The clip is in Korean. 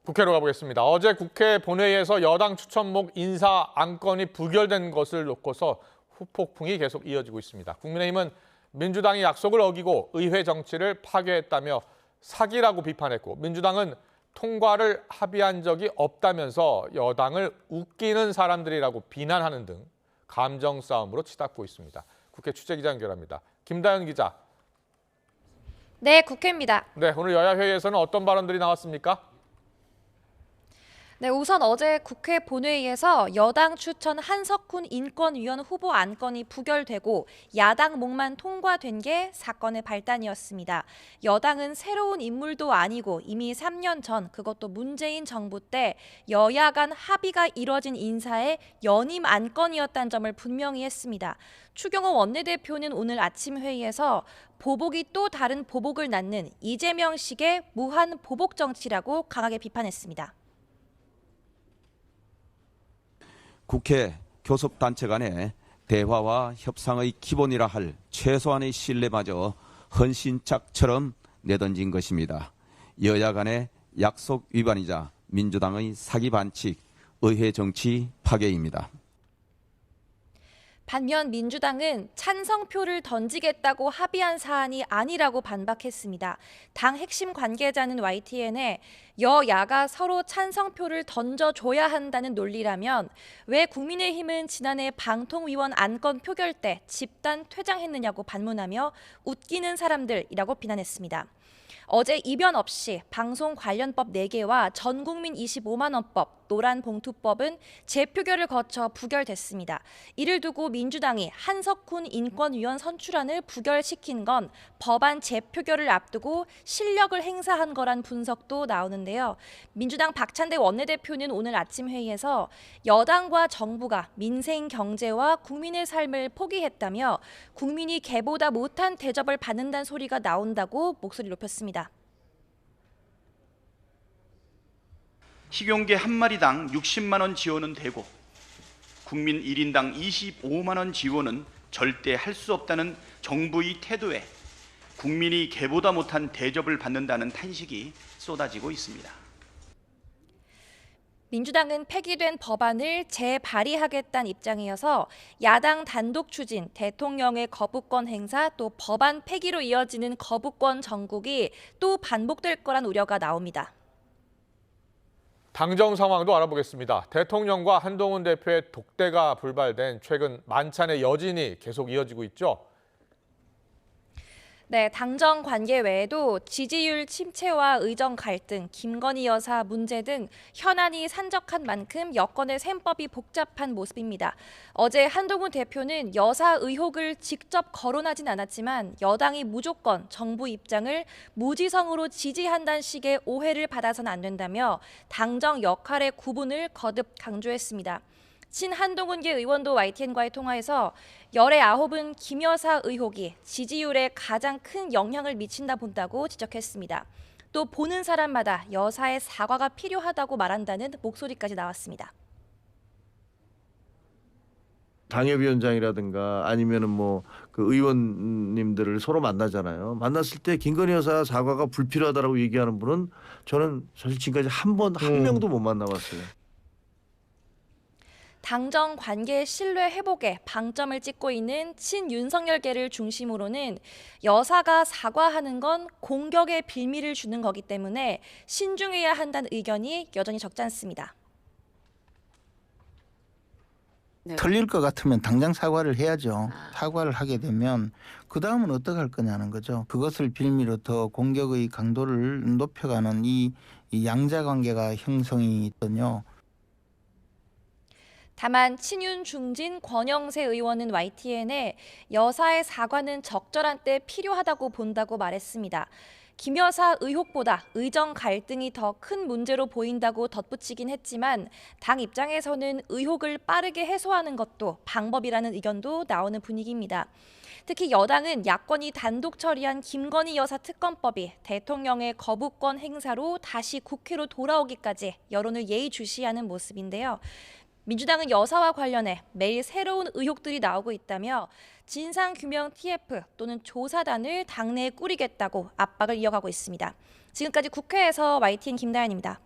국회로 가보겠습니다. 어제 국회 본회의에서 여당 추천목 인사 안건이 부결된 것을 놓고서 후폭풍이 계속 이어지고 있습니다. 국민의힘은 민주당이 약속을 어기고 의회 정치를 파괴했다며 사기라고 비판했고, 민주당은 통과를 합의한 적이 없다면서 여당을 웃기는 사람들이라고 비난하는 등 감정 싸움으로 치닫고 있습니다. 국회 취재기자 연결합니다. 김다연 기자. 네, 국회입니다. 네, 오늘 여야 회의에서는 어떤 발언들이 나왔습니까? 네, 우선 어제 국회 본회의에서 여당 추천 한석훈 인권위원 후보 안건이 부결되고 야당 목만 통과된 게 사건의 발단이었습니다. 여당은 새로운 인물도 아니고 이미 3년 전, 그것도 문재인 정부 때 여야 간 합의가 이뤄진 인사의 연임 안건이었다는 점을 분명히 했습니다. 추경호 원내대표는 오늘 아침 회의에서 보복이 또 다른 보복을 낳는 이재명식의 무한 보복 정치라고 강하게 비판했습니다. 국회 교섭단체 간의 대화와 협상의 기본이라 할 최소한의 신뢰마저 헌신짝처럼 내던진 것입니다. 여야 간의 약속 위반이자 민주당의 사기 반칙, 의회 정치 파괴입니다. 반면 민주당은 찬성표를 던지겠다고 합의한 사안이 아니라고 반박했습니다. 당 핵심 관계자는 YTN에 여야가 서로 찬성표를 던져줘야 한다는 논리라면 왜 국민의힘은 지난해 방통위원 안건 표결 때 집단 퇴장했느냐고 반문하며 웃기는 사람들이라고 비난했습니다. 어제 이변 없이 방송 관련법 4개와 전국민 25만 원법, 노란봉투법은 재표결을 거쳐 부결됐습니다. 이를 두고 민주당이 한석훈 인권위원 선출안을 부결시킨 건 법안 재표결을 앞두고 실력을 행사한 거란 분석도 나오는데요. 민주당 박찬대 원내대표는 오늘 아침 회의에서 여당과 정부가 민생 경제와 국민의 삶을 포기했다며 국민이 개보다 못한 대접을 받는다는 소리가 나온다고 목소리 높였습니다. 식용계 한 마리당 60만 원 지원은 되고 국민 1인당 25만 원 지원은 절대 할 수 없다는 정부의 태도에 국민이 개보다 못한 대접을 받는다는 탄식이 쏟아지고 있습니다. 민주당은 폐기된 법안을 재발의하겠다는 입장이어서 야당 단독 추진, 대통령의 거부권 행사, 또 법안 폐기로 이어지는 거부권 정국이 또 반복될 거란 우려가 나옵니다. 당정 상황도 알아보겠습니다. 대통령과 한동훈 대표의 독대가 불발된 최근 만찬의 여진이 계속 이어지고 있죠. 네, 당정 관계 외에도 지지율 침체와 의정 갈등, 김건희 여사 문제 등 현안이 산적한 만큼 여권의 셈법이 복잡한 모습입니다. 어제 한동훈 대표는 여사 의혹을 직접 거론하진 않았지만 여당이 무조건 정부 입장을 무지성으로 지지한다는 식의 오해를 받아서는 안 된다며 당정 역할의 구분을 거듭 강조했습니다. 친한동훈계 의원도 YTN과의 통화에서 열의 9은 김 여사 의혹이 지지율에 가장 큰 영향을 미친다 본다고 지적했습니다. 또 보는 사람마다 여사의 사과가 필요하다고 말한다는 목소리까지 나왔습니다. 당협위원장이라든가 아니면은 뭐 그 의원님들을 서로 만나잖아요. 만났을 때 김건희 여사 사과가 불필요하다라고 얘기하는 분은 저는 사실 지금까지 한 명도 못 만나봤어요. 당정 관계 신뢰 회복에 방점을 찍고 있는 친윤석열계를 중심으로는 여사가 사과하는 건 공격의 빌미를 주는 거기 때문에 신중해야 한다는 의견이 여전히 적지 않습니다. 네. 틀릴 것 같으면 당장 사과를 해야죠. 사과를 하게 되면 그 다음은 어떻게 할 거냐는 거죠. 그것을 빌미로 더 공격의 강도를 높여가는 이 양자 관계가 형성이 있거든요. 다만 친윤 중진 권영세 의원은 YTN에 여사의 사과는 적절한 때 필요하다고 본다고 말했습니다. 김 여사 의혹보다 의정 갈등이 더 큰 문제로 보인다고 덧붙이긴 했지만 당 입장에서는 의혹을 빠르게 해소하는 것도 방법이라는 의견도 나오는 분위기입니다. 특히 여당은 야권이 단독 처리한 김건희 여사 특검법이 대통령의 거부권 행사로 다시 국회로 돌아오기까지 여론을 예의주시하는 모습인데요. 민주당은 여사와 관련해 매일 새로운 의혹들이 나오고 있다며 진상규명 TF 또는 조사단을 당내에 꾸리겠다고 압박을 이어가고 있습니다. 지금까지 국회에서 YTN 김다연입니다.